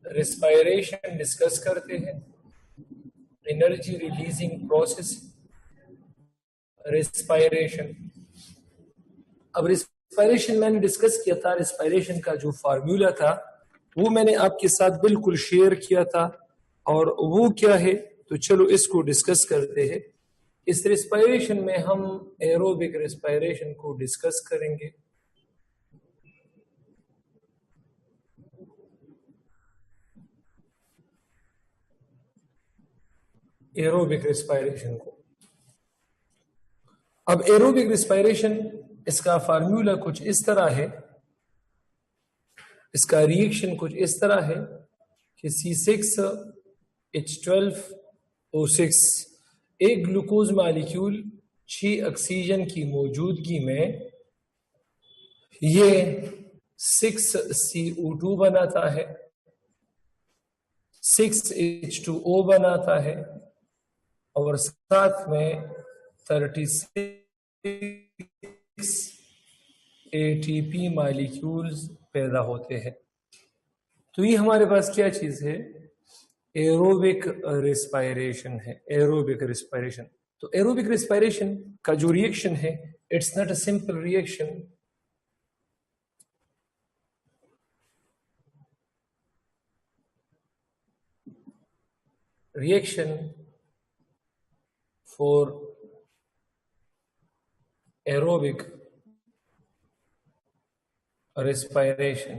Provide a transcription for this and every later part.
Respiration discuss करते हैं, energy releasing process respiration. अब रेस्पायरेशन मैंने डिस्कस किया था, रेस्पायरेशन का जो फार्मूला था वो मैंने आपके साथ बिल्कुल शेयर किया था, और वो क्या है तो चलो इसको डिस्कस करते हैं। इस रेस्पायरेशन में हम एरोबिक रेस्पायरेशन को डिस्कस करेंगे। एरोबिक रेस्पायरेशन को, अब एरोबिक रेस्पायरेशन इसका फार्मूला कुछ इस तरह है, इसका रिएक्शन कुछ इस तरह है कि C6H12O6 एक ग्लूकोज मॉलिक्यूल 6 ऑक्सीजन की मौजूदगी में ये 6CO2 बनाता है, 6H2O बनाता है, और साथ में 36 ATP मॉलिक्यूल्स पैदा होते हैं। तो ये हमारे पास क्या चीज है, एरोबिक रेस्पायरेशन है। एरोबिक रेस्पायरेशन, तो एरोबिक रेस्पायरेशन का जो रिएक्शन है, it's not a simple reaction. Reaction for aerobic respiration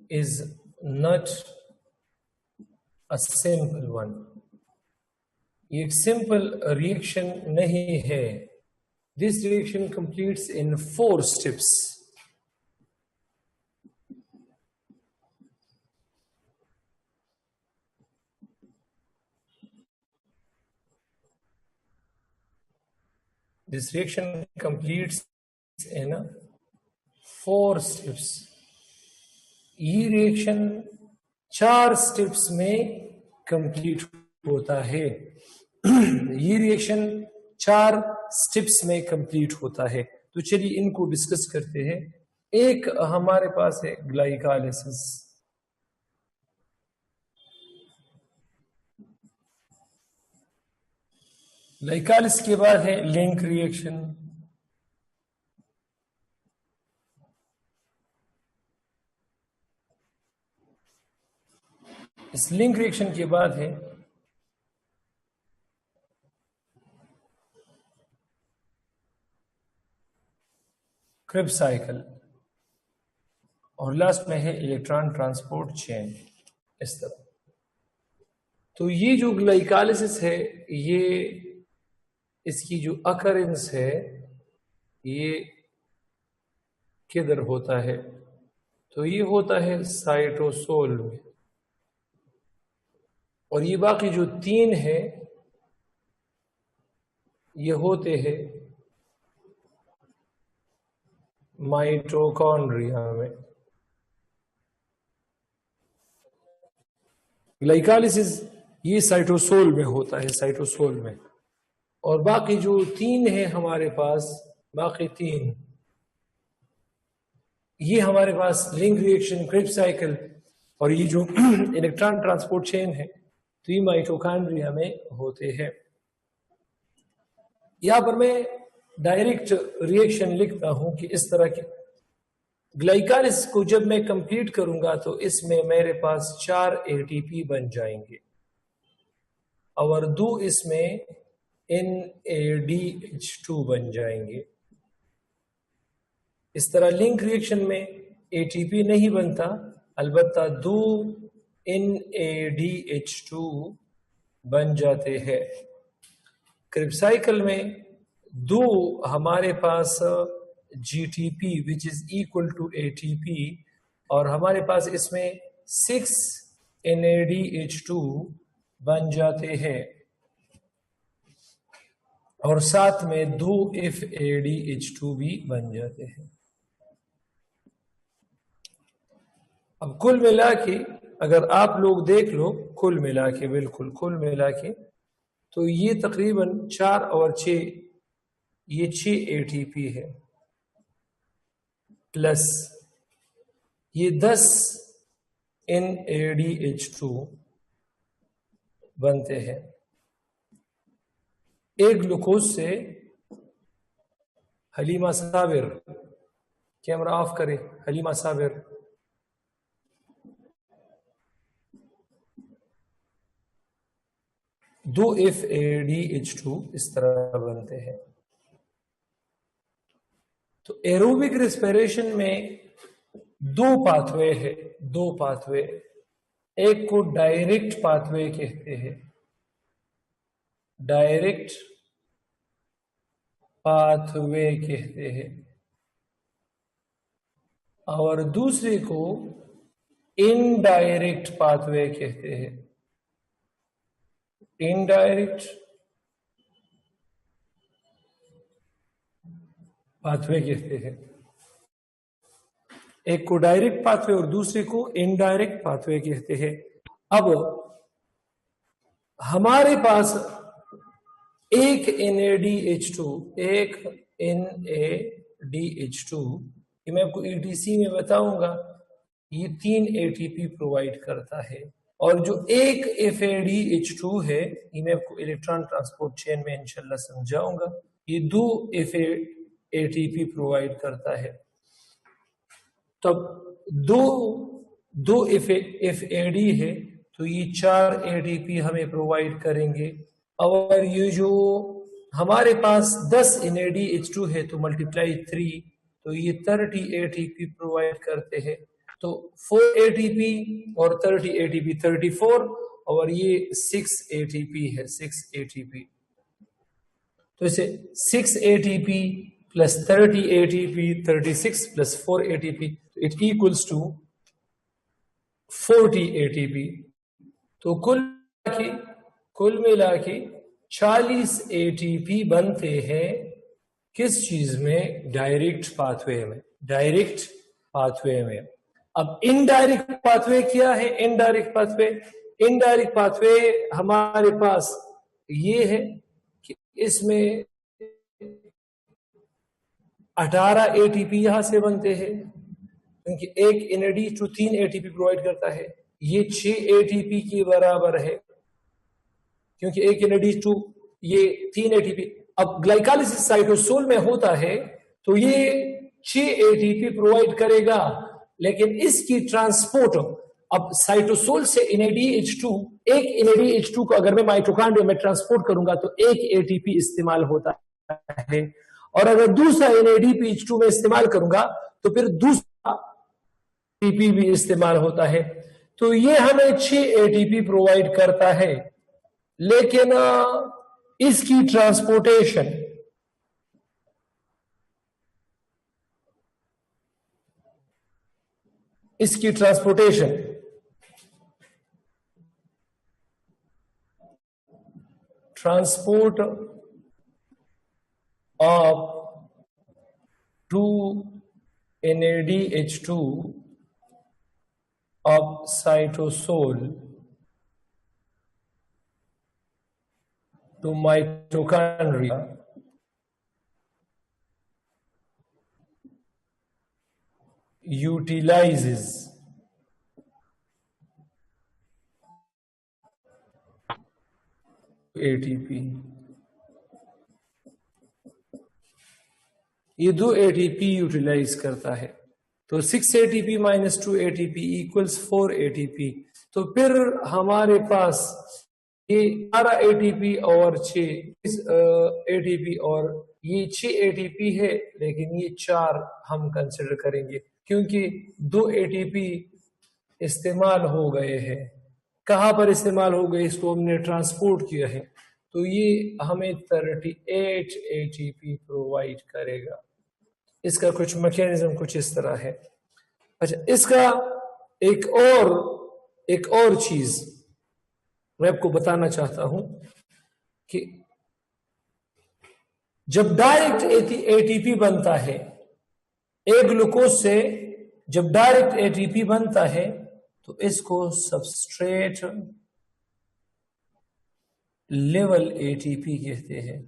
is not a simple one. ये एक simple reaction नहीं है. This reaction completes in 4 steps. This reaction completes in 4 steps. ये reaction 4 steps में complete होता है. ये रिएक्शन 4 स्टेप्स में कंप्लीट होता है. तो चलिए इनको डिस्कस करते हैं. एक हमारे पास है ग्लाइकोलाइसिस. ग्लाइकोलाइसिस के बाद है लिंक रिएक्शन. इस लिंक रिएक्शन के बाद है क्रेब्स साइकिल, और लास्ट में है इलेक्ट्रॉन ट्रांसपोर्ट चेन. इस तरह. तो ये जो ग्लाइकोलाइसिस है, ये इसकी जो अकरेंस है ये किधर होता है, तो ये होता है साइटोसोल में. और ये बाकी जो 3 है ये होते हैं माइटोकॉन्ड्रिया में. ग्लाइकोलाइसिस ये साइटोसोल में होता है, साइटोसोल में. और बाकी जो 3 है हमारे पास, बाकी 3 ये हमारे पास लिंक रिएक्शन, क्रेब्स साइकिल, और ये जो इलेक्ट्रॉन ट्रांसपोर्ट चेन है, तो ये माइटोकॉन्ड्रिया में होते हैं. यहां पर मैं डायरेक्ट रिएक्शन लिखता हूं कि इस तरह के ग्लाइकोलाइसिस को जब मैं कंप्लीट करूंगा तो इसमें मेरे पास 4 एटीपी बन जाएंगे, और 2 इसमें NADH2 बन जाएंगे. इस तरह लिंक रिएक्शन में एटीपी नहीं बनता, अलबत्ता 2 NADH2 बन जाते हैं. क्रेब्स साइकिल में 2 हमारे पास GTP which is equal to ATP, और हमारे पास इसमें 6 NADH2 बन जाते हैं, और साथ में 2 FADH2 भी बन जाते हैं. अब कुल मिला के अगर आप लोग देख लो, कुल मिला के, बिल्कुल कुल मिला के, तो ये तकरीबन 4 और 6, ये 6 ATP है, प्लस ये 10 NADH2 बनते हैं। एक ग्लूकोज से हलीमा साबिर, कैमरा ऑफ करें, हलीमा साबिर, दो FADH2 इस तरह बनते हैं। तो एरोबिक रेस्पिरेशन में दो पाथवे है, दो पाथवे। एक को डायरेक्ट पाथवे कहते हैं, डायरेक्ट पाथवे कहते हैं, और दूसरे को इनडायरेक्ट पाथवे कहते हैं, इनडायरेक्ट पाथवे कहते हैं। एक को डायरेक्ट पाथवे और दूसरे को इनडायरेक्ट पाथवे कहते हैं। अब हमारे पास एक NADH2, एक NADH2, ये मैं आपको ETC में बताऊंगा, ये 3 ATP प्रोवाइड करता है। और जो एक FADH2 है, ये मैं आपको इलेक्ट्रॉन ट्रांसपोर्ट चेन में इंशाल्लाह समझाऊंगा, ये 2 ATP प्रोवाइड करता है। तब दो FAD है, तो ये 4 ATP हमें प्रोवाइड करेंगे। और ये जो हमारे पास 10 NADH2 है, तो मल्टीप्लाई 3, तो ये 30 ATP प्रोवाइड करते हैं। तो 4 ATP और 30 ATP 34, और ये 6 ATP है, 6 ATP। तो इसे 6 ATP plus 30 ATP, 36 plus 4 ATP, it equals to 40 ATP। तो कुल मिला के 40 ATP बनते हैं। किस चीज में? डायरेक्ट पाथवे में, डायरेक्ट पाथवे में। अब इनडायरेक्ट पाथवे क्या है? इनडायरेक्ट पाथवे हमारे पास ये है कि इसमें 18 ATP यहां से बनते हैं, क्योंकि एक NADH2 3 ATP प्रोवाइड करता है। ये 6 ATP के बराबर है, क्योंकि एक NADH2 ये 3 ATP। अब ग्लाइकोलाइसिस साइटोसोल में होता है, तो ये 6 ATP प्रोवाइड करेगा, लेकिन इसकी ट्रांसपोर्ट, अब साइटोसोल से NADH2, एक NADH2 को अगर मैं माइटोकॉन्ड्रिया में ट्रांसपोर्ट करूंगा तो एक ATP इस्तेमाल होता है, और अगर दूसरा NADPH2 में इस्तेमाल करूंगा तो फिर दूसरा ATP भी इस्तेमाल होता है। तो ये हमें 6 ATP प्रोवाइड करता है, लेकिन इसकी transportation transport of 2 NADH2 of cytosol to mitochondria utilizes ATP। ये 2 ATP यूटिलाइज करता है, तो 6 ATP minus 2 ATP equals 4 ATP। तो फिर हमारे पास ये 12 ATP और 6 ATP, और ये 6 ATP है, लेकिन ये 4 हम कंसिडर करेंगे, क्योंकि 2 ATP इस्तेमाल हो गए हैं। कहां पर इस्तेमाल हो गए? इसको हमने ट्रांसपोर्ट किया है, तो ये हमें 38 ATP प्रोवाइड करेगा। इसका कुछ मैकेनिज्म कुछ इस तरह है। अच्छा, इसका एक और चीज मैं आपको बताना चाहता हूं कि जब डायरेक्ट ATP बनता है, एक ग्लूकोज से जब डायरेक्ट ATP बनता है, तो इसको सबस्ट्रेट लेवल ATP कहते हैं।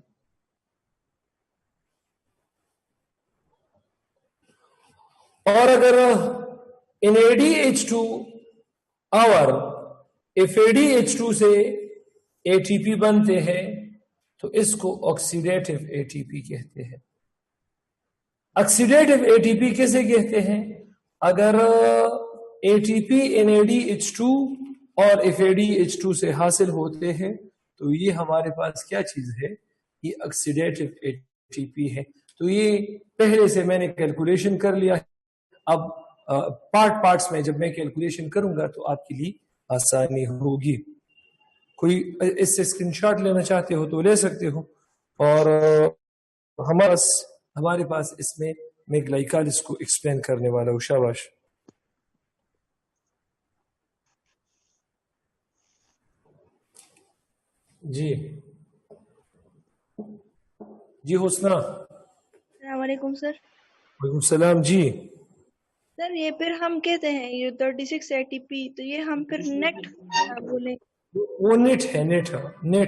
और अगर इन ADH2 और if ADH2 से ATP बनते हैं तो इसको ऑक्सीडेटिव ATP कहते हैं। ऑक्सीडेटिव ATP किसे कहते हैं? अगर ATP NADH2 और if ADH2 से हासिल होते हैं तो ये हमारे पास क्या चीज है? ये ऑक्सीडेटिव ATP है। तो ये पहले से मैंने कैलकुलेशन कर लिया है। अब पार्ट्स में जब मैं कैलकुलेशन करूंगा तो आपके लिए आसानी होगी। कोई इससे स्क्रीनशॉट लेना चाहते हो तो ले सकते हो। और हमारे पास इसमें मैं ग्लाइकालिस को एक्सप्लेन करने वाला हूँ। शाबाश। जी जी हुस्ना। वालेकुम सर। वालेकुम सलाम जी। सर ये फिर हम कहते हैं ये 36 ATP, तो ये हम फिर नेट बोले वो नेट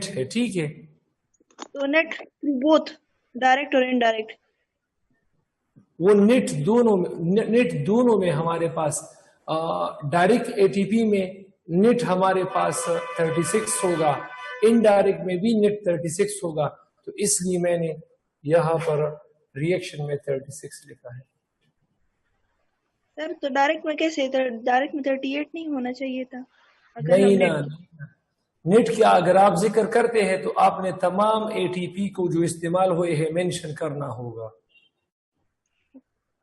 है, ठीक है। तो नेट बोथ डायरेक्ट और इनडायरेक्ट। वो नेट दोनों में हमारे पास डायरेक्ट एटीपी में नेट हमारे पास 36 होगा, इनडायरेक्ट में भी नेट 36 होगा। तो इसलिए मैंने यहां पर रिएक्शन में 36 लिखा है। सर तो डायरेक्ट में कैसे? डायरेक्ट में 38 नहीं होना चाहिए था अगर नहीं हम ना, नेट क्या अगर आप जिक्र करते हैं तो आपने तमाम एटीपी को जो इस्तेमाल हुए हैं मेंशन करना होगा।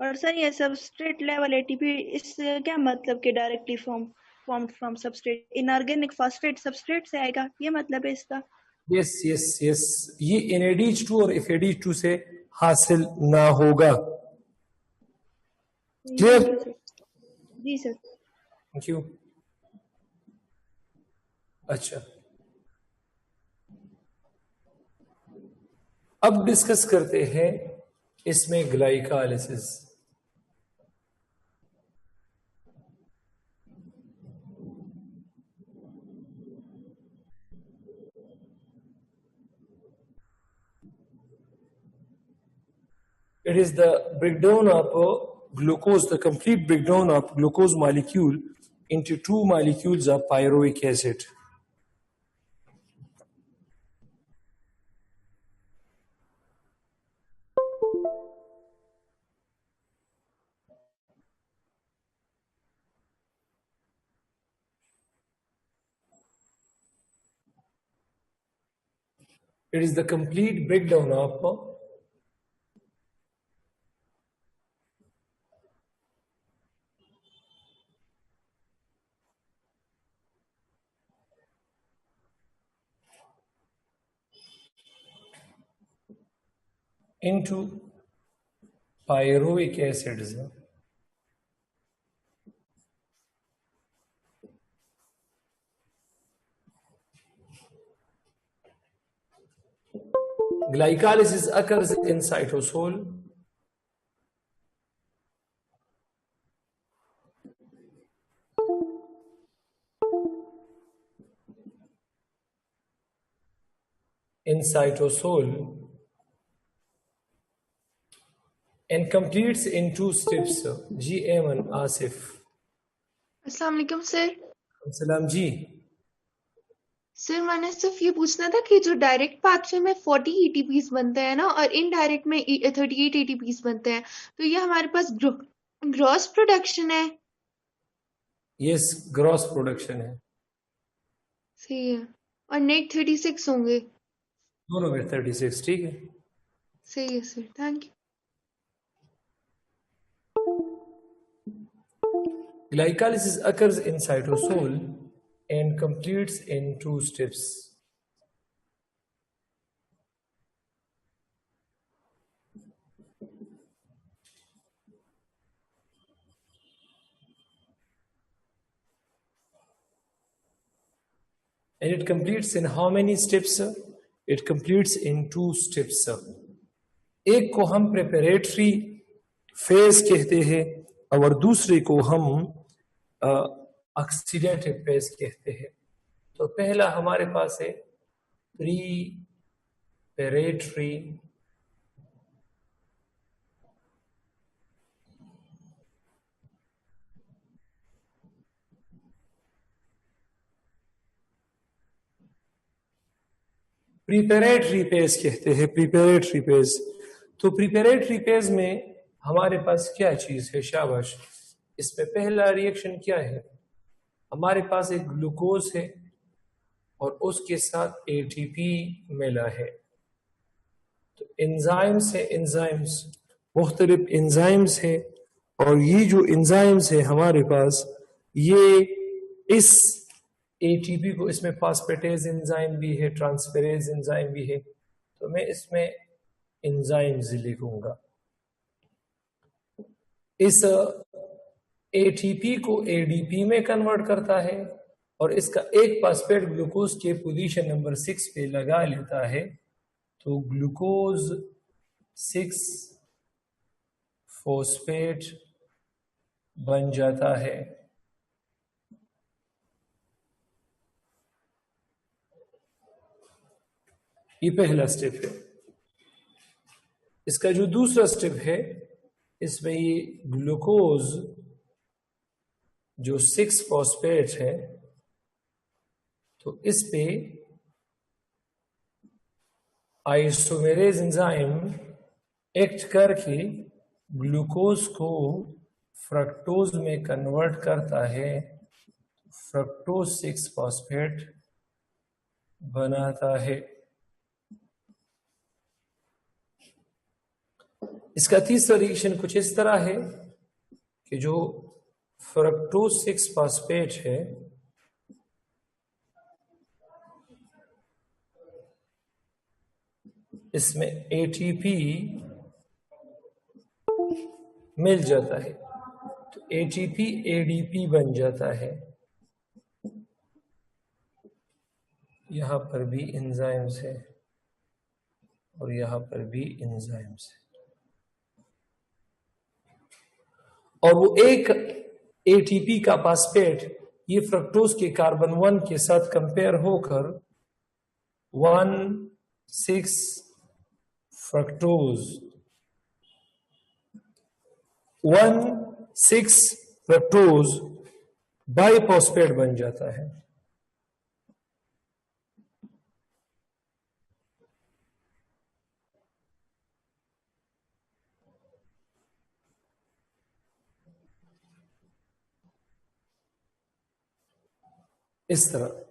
और सर ये सबस्ट्रेट लेवल ATP इस क्या मतलब कि directly formed from substrate, inorganic phosphate substrate से आएगा, ये मतलब है इसका? यस यस यस, ये NADH2 और FADH2 से हासिल ना होगा। क्लियर? Thank you sir. जी सर। Thank you. अच्छा, अब डिस्कस करते हैं इसमें ग्लाइकालिसिस। It is the breakdown of glucose, the complete breakdown of glucose molecule into two molecules of pyruvic acid. It is the complete breakdown of into pyruvic acids. Glycolysis occurs in cytosol. In cytosol and completes in two steps. जी एमन आसिफ। अस्सलाम वालेकुम sir. सलाम जी। Sir मैंने सिर्फ ये पूछना था कि जो डायरेक्ट पाथवे में 40 ATPs बनते हैं ना और इनडायरेक्ट में 38 ATPs बनते हैं, तो ये हमारे पास ग्रॉस प्रोडक्शन है? यस, ग्रॉस प्रोडक्शन है। सही है। और नेट 36 होंगे? दोनों में 36, ठीक है। सही है sir, thank you. Glycolysis occurs in cytosol and completes in two steps. And it completes in how many steps? It completes in two steps. एक को हम प्रिपरेटरी फेज कहते हैं और दूसरे को हम ऑक्सीडेटिव फेज कहते हैं। तो पहला हमारे पास है प्रीपरेटरी प्रिपेरेटरी फेज कहते हैं, प्रिपेरेटरी फेज। तो प्रिपेरेटरी फेज में हमारे पास क्या चीज है? शाबाश। इसमें पहला रिएक्शन क्या है? हमारे पास एक ग्लूकोज है और उसके साथ एटीपी मिला है। तो एंजाइम्स है, एंजाइम्स, मुख्तलिफ एंजाइम्स है, और ये जो एंजाइम्स है हमारे पास, ये इस एटीपी को, इसमें फास्फेटेज एंजाइम भी है, ट्रांसफेरेज एंजाइम भी है, तो मैं इसमें एंजाइम्स लिखूंगा। इस एटीपी को एडीपी में कन्वर्ट करता है और इसका एक फास्फेट ग्लूकोज के पोजीशन नंबर 6 पे लगा लेता है, तो ग्लूकोज 6 फॉस्फेट बन जाता है। ये पहला स्टेप है। इसका जो दूसरा स्टेप है, इसमें ये ग्लूकोज जो 6 फॉस्फेट है, तो इस पे आइसोमेरेज एंजाइम एक्ट करके ग्लूकोज को फ्रक्टोज में कन्वर्ट करता है, फ्रक्टोज 6 फॉस्फेट बनाता है। इसका तीसरा रिएक्शन कुछ इस तरह है कि जो फ्रक्टोज 6 फॉस्फेट है, इसमें एटीपी मिल जाता है, तो एटीपी एडीपी बन जाता है। यहां पर भी एंजाइम्स है और यहां पर भी एंजाइम्स है, और वो एक एटीपी का फॉस्फेट ये फ्रक्टोज के कार्बन 1 के साथ कंपेयर होकर 1,6 फ्रक्टोज 1,6 फ्रक्टोज बाइफॉस्फेट बन जाता है। इस तरह।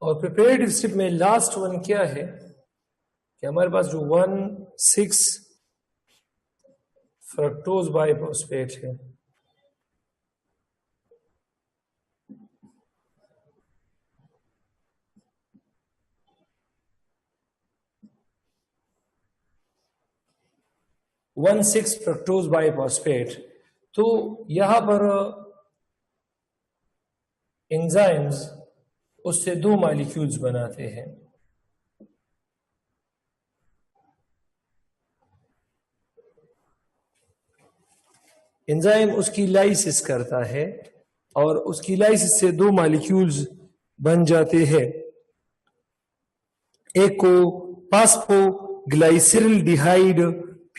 और प्रिपेरेटिव स्टेप में लास्ट वन क्या है कि हमारे पास जो 1,6 फ्रक्टोज बाइफॉस्फेट है, फ्रक्टोज बाइफॉस्फेट, तो यहां पर एंजाइम्स उससे 2 मॉलिक्यूल्स बनाते हैं। एंजाइम उसकी लाइसिस करता है और उसकी लाइसिस से 2 मॉलिक्यूल्स बन जाते हैं। एक को फास्फोग्लाइसिरल्डिहाइड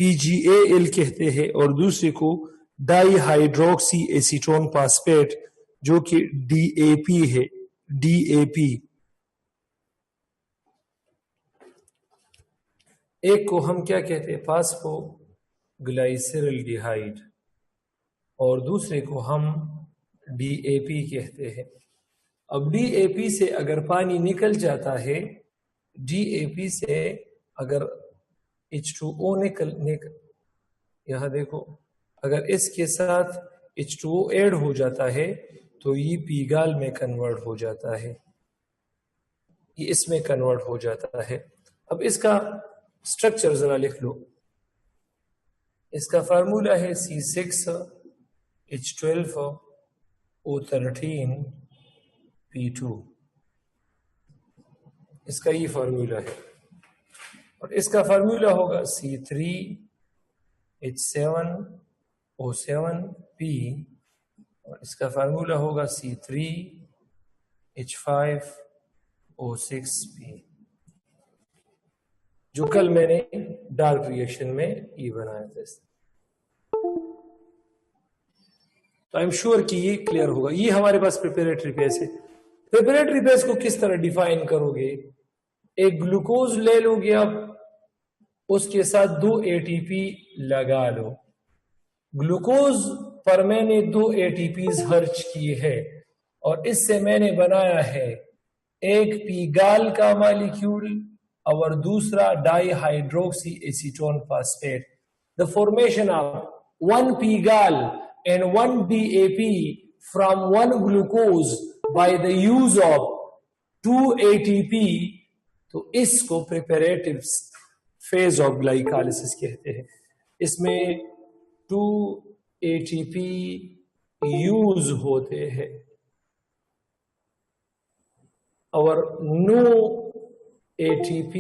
PGAL कहते हैं और दूसरे को डाइहाइड्रोक्सी एसीटोन फास्फेट जो कि DAP है, DAP। एक को हम क्या कहते हैं? फास्फोग्लाइसिरल्डिहाइड, और दूसरे को हम DAP कहते हैं। अब DAP से अगर पानी निकल जाता है, DAP से अगर H2O निकल यहां देखो, अगर इसके साथ H2O ऐड हो जाता है तो ये पीगाल में कन्वर्ट हो जाता है, ये इसमें कन्वर्ट हो जाता है। अब इसका स्ट्रक्चर जरा लिख लो। इसका फार्मूला है C6H12O13P2, इसका ये फार्मूला है। और इसका फार्मूला होगा C3H7O7P, और इसका फार्मूला होगा C3H5O6P, जो कल मैंने डार्क रिएक्शन में ये बनाया था। तो आई एम श्योर कि ये क्लियर होगा। ये हमारे पास प्रिपेरेटरी फेज है। प्रिपेरेटरी फेज को किस तरह डिफाइन करोगे? एक ग्लूकोज ले लोगे आप, उसके साथ 2 ATP लगा लो। ग्लूकोज पर मैंने 2 ATPs खर्च किए हैं और इससे मैंने बनाया है एक पीगाल का मॉलिक्यूल और दूसरा dihydroxy acetone phosphate. The formation of 1 PGAL and 1 DAP from 1 glucose by the use of 2 ATP, तो इसको प्रिपरेटिव फेज ऑफ ग्लाइकोलाइसिस कहते हैं। इसमें 2 ATP यूज होते हैं और नो ATP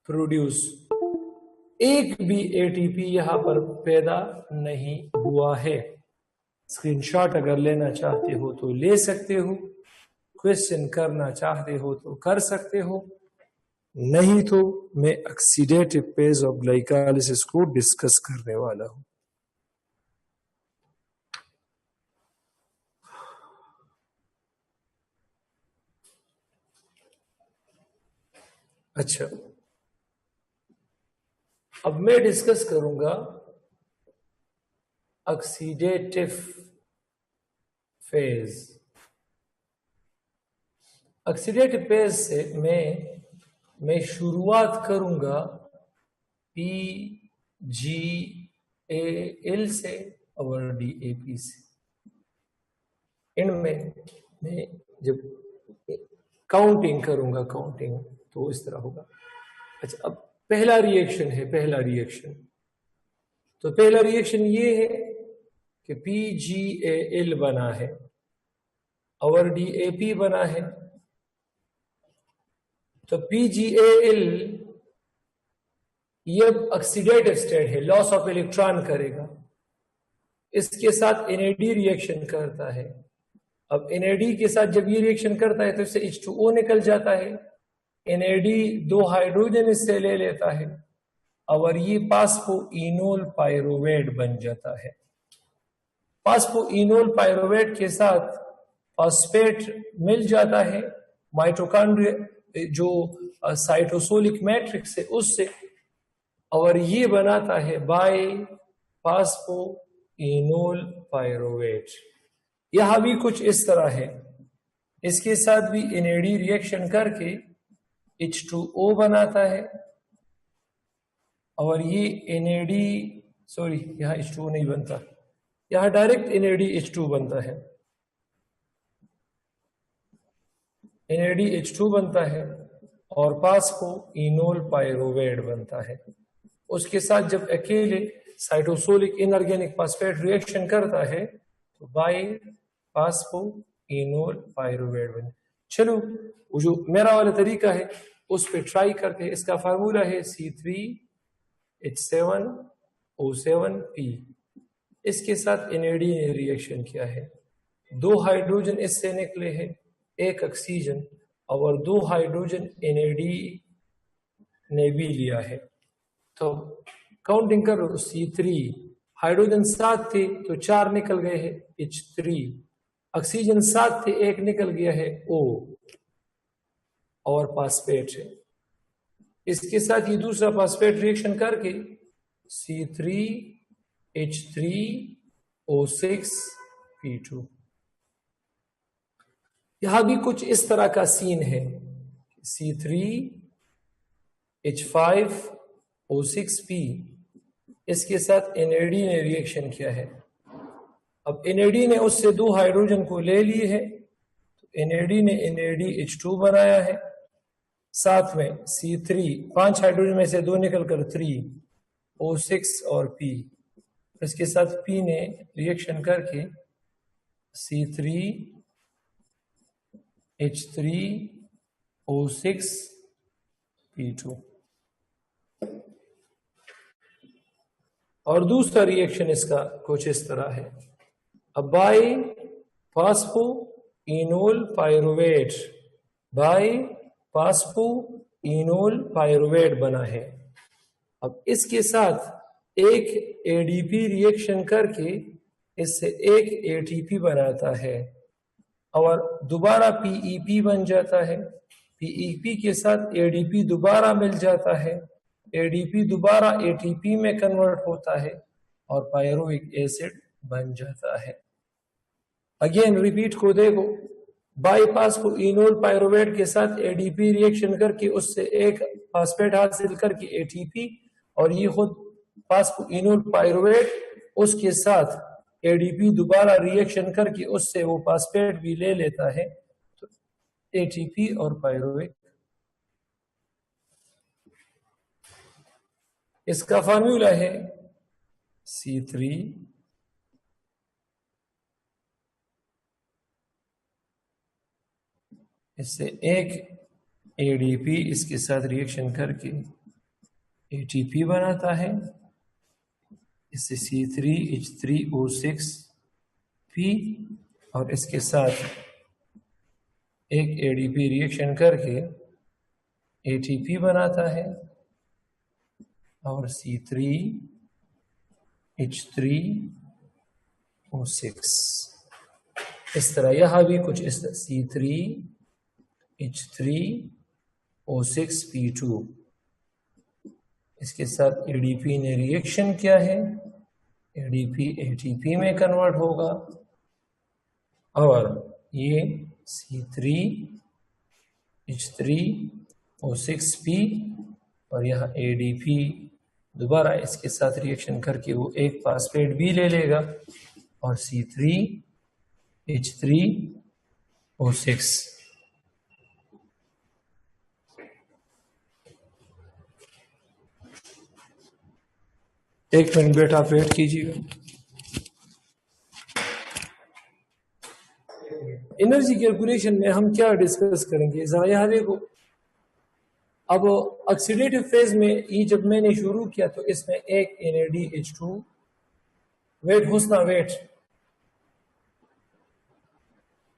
प्रोड्यूस। एक भी ATP यहां पर पैदा नहीं हुआ है। स्क्रीनशॉट अगर लेना चाहते हो तो ले सकते हो, क्वेश्चन करना चाहते हो तो कर सकते हो, नहीं तो मैं ऑक्सीडेटिव फेज ऑफ ग्लाइकोलाइसिस को डिस्कस करने वाला हूं। अच्छा, अब मैं डिस्कस करूंगा ऑक्सीडेटिव फेज। ऑक्सीडेटिव फेज से मैं शुरुआत करूंगा PGAL से और DAP से। इनमें मैं जब काउंटिंग करूंगा, काउंटिंग तो इस तरह होगा। अच्छा, अब पहला रिएक्शन है, पहला रिएक्शन। तो पहला रिएक्शन ये है कि PGAL बना है और DAP बना है। तो PGAL ये ऑक्सीडेटिव स्टेट है, लॉस ऑफ इलेक्ट्रॉन करेगा। इसके साथ NAD रिएक्शन करता है। अब NAD के साथ जब ये रिएक्शन करता है तो इससे H2O निकल जाता है। NAD 2 हाइड्रोजन इससे ले लेता है और ये फास्फोइनोल पायरुवेट बन जाता है। फास्फोइनोल पायरुवेट के साथ फॉस्फेट मिल जाता है माइटोकॉन्ड्रिया जो साइटोसोलिक मैट्रिक्स है उससे, और ये बनाता है बाय फास्फोइनोल पायरुवेट। यहां भी कुछ इस तरह है। इसके साथ भी NAD रिएक्शन करके H2O बनाता है और ये NAD, सॉरी यहां H2O नहीं बनता, यहां डायरेक्ट NADH2 बनता है। NADH2 बनता है और फास्फोइनोल पायरुवेट बनता है। उसके साथ जब अकेले साइटोसोलिक इनऑर्गेनिक फास्फेट रिएक्शन करता है तो बाय फास्फोइनोल पायरुवेट बने। चलो, वो जो मेरा वाला तरीका है उस पर ट्राई करते हैं। इसका फार्मूला है C3H7O7P। इसके साथ NAD ने रिएक्शन किया है, 2 हाइड्रोजन इससे निकले हैं, 1 ऑक्सीजन और 2 हाइड्रोजन NAD ने भी लिया है। तो काउंटिंग करो, C3 हाइड्रोजन 7 थे तो 4 निकल गए हैं H3, ऑक्सीजन 7 थे 1 निकल गया है O और फास्फेट है। इसके साथ ये दूसरा फास्फेट रिएक्शन करके C3H3O6P2। यहां भी कुछ इस तरह का सीन है। C3H5O6P, इसके साथ NAD ने रिएक्शन किया है। अब NAD ने उससे 2 हाइड्रोजन को ले लिए है, तो NAD ने NADH2 बनाया है। साथ में C3, 5 हाइड्रोजन में से 2 निकलकर 3, O6 और P। इसके साथ P ने रिएक्शन करके C3H3O6P2। और दूसरा रिएक्शन इसका कुछ इस तरह है। अब bye phosphoenol pyruvate, bye phosphoenol pyruvate बना है। अब इसके साथ एक ADP रिएक्शन करके इससे एक ATP बनाता है और दोबारा PEP बन जाता है पीईपी के साथ एडीपी दोबारा मिल जाता है, एडीपी दोबारा एटीपी में कन्वर्ट होता है और पायरुविक एसिड बन जाता है। अगेन रिपीट को देखो, बाईपास को इनोल पायरुवेट के साथ एडीपी रिएक्शन करके उससे एक फास्फेट हासिल करके एटीपी, और ये खुद फास्फोइनोल पायरुवेट उसके साथ एडीपी दोबारा रिएक्शन करके उससे वो फास्फेट भी ले लेता है, तो एटीपी और पायरुवेट। इसका फार्मूला है C3 इससे एक एडीपी इसके साथ रिएक्शन करके एटीपी बनाता है, इससे C3H3O6P, और इसके साथ एक एडीपी रिएक्शन करके एटीपी बनाता है और C3H3O6। इस तरह यहां भी कुछ इस C3H3O6P2 इसके साथ एडीपी ने रिएक्शन किया है, एडीपी एटीपी में कन्वर्ट होगा, और ये C3H3O6P और यह एडीपी दोबारा इसके साथ रिएक्शन करके वो एक फास्फेट भी ले लेगा और C3H3O6। एक मिनट बेटा आप वेट कीजिएगा। एनर्जी कैलकुलेशन में हम क्या डिस्कस करेंगे, जरा यहां देखो। अब ऑक्सीडेटिव फेज में ये जब मैंने शुरू किया तो इसमें एक NADH2 वेट हुस्ना वेट,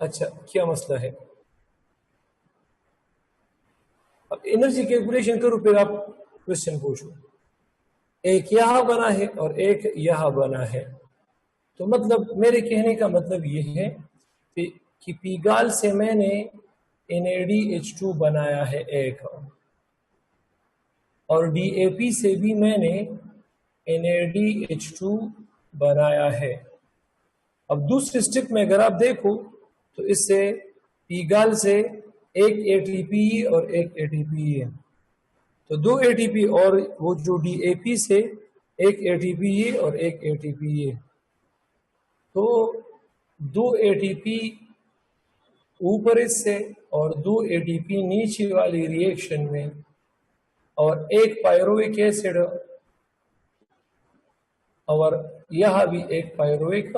अच्छा क्या मसला है। अब एनर्जी कैलकुलेशन करो फिर आप क्वेश्चन पूछो। एक यहां बना है और एक यहां बना है, तो मतलब मेरे कहने का मतलब ये है कि पीगाल से मैंने NADH2 बनाया है एक, और DAP से भी मैंने NADH2 बनाया है। अब दूसरे स्टेप में अगर आप देखो तो इससे पीगाल से एक ATP और एक ATP है, तो दो ATP, और वो जो DAP से एक ATP और एक ATP है, तो दो ATP ऊपर इससे और दो ATP नीचे वाली रिएक्शन में, और एक पायरुविक एसिड, और यहां भी एक pyruvic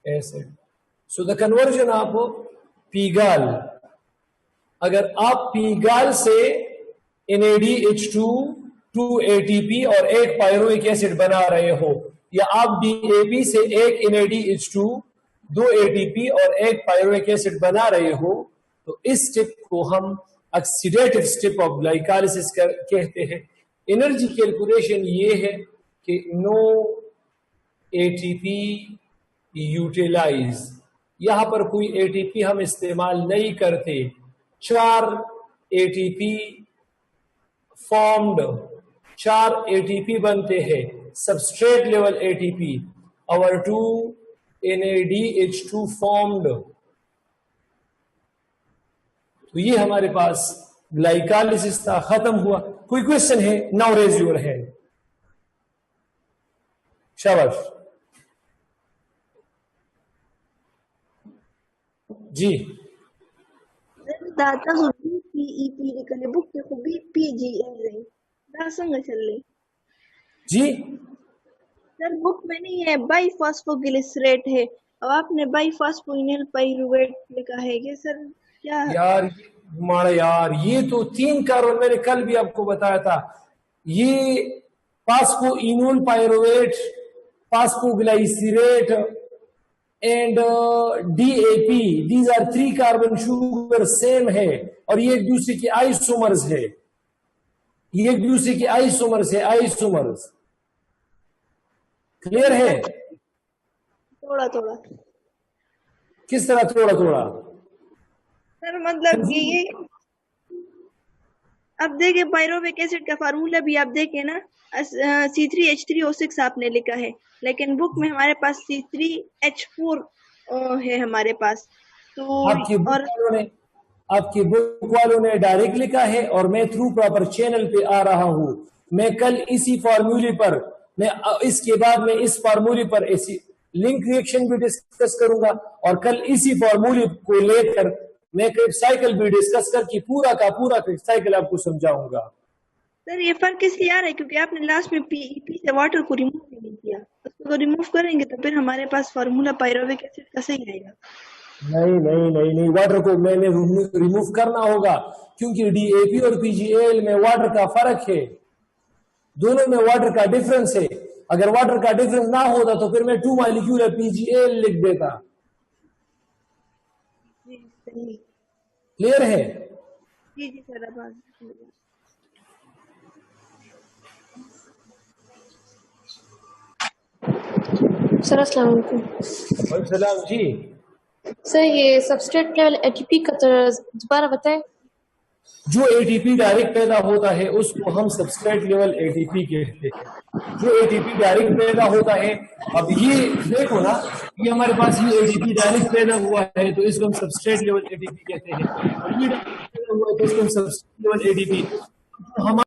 acid. So the conversion of PGAL, अगर आप पीगाल से NADH2 2 ATP और एक पायरुविक एसिड बना रहे हो, या आप DAP से एक NADH2 2 ATP और एक पायरुविक एसिड बना रहे हो, तो इस स्टेप को हम ऑक्सीडेटिव स्टेप ऑफ ग्लाइकोलाइसिस कहते हैं। एनर्जी कैलकुलेशन ये है कि नो ATP यूटिलाइज, यहां पर कोई ATP हम इस्तेमाल नहीं करते। 4 ATP फॉर्म्ड, 4 ATP बनते हैं, सबस्ट्रेट लेवल ATP, और 2 NADH2 फॉर्म्ड। तो ये हमारे पास ग्लाइकोलाइसिस था, खत्म हुआ। कोई क्वेश्चन है? Now raise your hand. शाबाश जी। दाता होती PEP निकले बुक के को भी PGL रही दा संग चल रही जी सर, बुक में नहीं है, बाईफॉस्फोग्लिसरेट है, अब आपने बाईफॉस्फोइनोल पाइरुवेट लिखा है ये सर क्या? यार हमारा यार ये तो 3 कार्बन मैंने कल भी आपको बताया था। ये phosphoenol pyruvate, phosphoglycerate and DAP, these are 3 carbon sugar same है, और ये एक दूसरे के आइसोमर्स है, ये एक दूसरे के आइसोमर्स है, आइसोमर्स। क्लियर है? थोड़ा थोड़ा किस तरह थोड़ा थोड़ा सर, मतलब ये अब देखिए पायरोविक एसिड का फार्मूला भी आप देखें ना, C3H3O6 आपने लिखा है, लेकिन बुक में हमारे पास C3H4 है हमारे पास। तो आपकी बुक वालों ने डायरेक्ट लिखा है और मैं थ्रू प्रॉपर चैनल पे आ रहा हूँ। मैं कल इसी फार्मूले पर, मैं इसके बाद में इस फार्मूले पर ऐसी लिंक रिएक्शन भी डिस्कस करूंगा और कल इसी फार्मूले को लेकर मैं साइकिल भी डिस्कस करके पूरा का पूरा साइकिल आपको समझाऊंगा। सर ये फर्क इसलिए आ रहा है क्योंकि आपने लास्ट में पी से वाटर को रिमूव नहीं किया, उसको रिमूव करेंगे तो फिर हमारे पास फार्मूला पायरोविक एसिड का सही आएगा। नहीं, वाटर को मैंने रिमूव करना होगा क्योंकि डीएपी और पीजीएल में वाटर का फर्क है, दोनों में वाटर का डिफरेंस है। अगर वाटर का डिफरेंस ना होता तो फिर मैं 2 मॉलिक्यूल पीजीएल लिख देता। क्लियर है? जी सर। अब सर अस्सलाम वालेकुम। वालेकुम सलाम जी। सर ये सबस्ट्रेट लेवल एटीपी का दोबारा बताएं। जो एटीपी डायरेक्ट पैदा होता है उसको हम सबस्ट्रेट लेवल एटीपी कहते हैं। जो एटीपी डायरेक्ट पैदा होता है, अब ये देखो ना, ये हमारे पास ये एटीपी डायरेक्ट पैदा हुआ है तो इसको हम सबस्ट्रेट लेवल एटीपी कहते हैं, और ये डायरेक्ट पैदा हुआ है तो इसको हम सबस्ट्रेट लेवल एटीपी।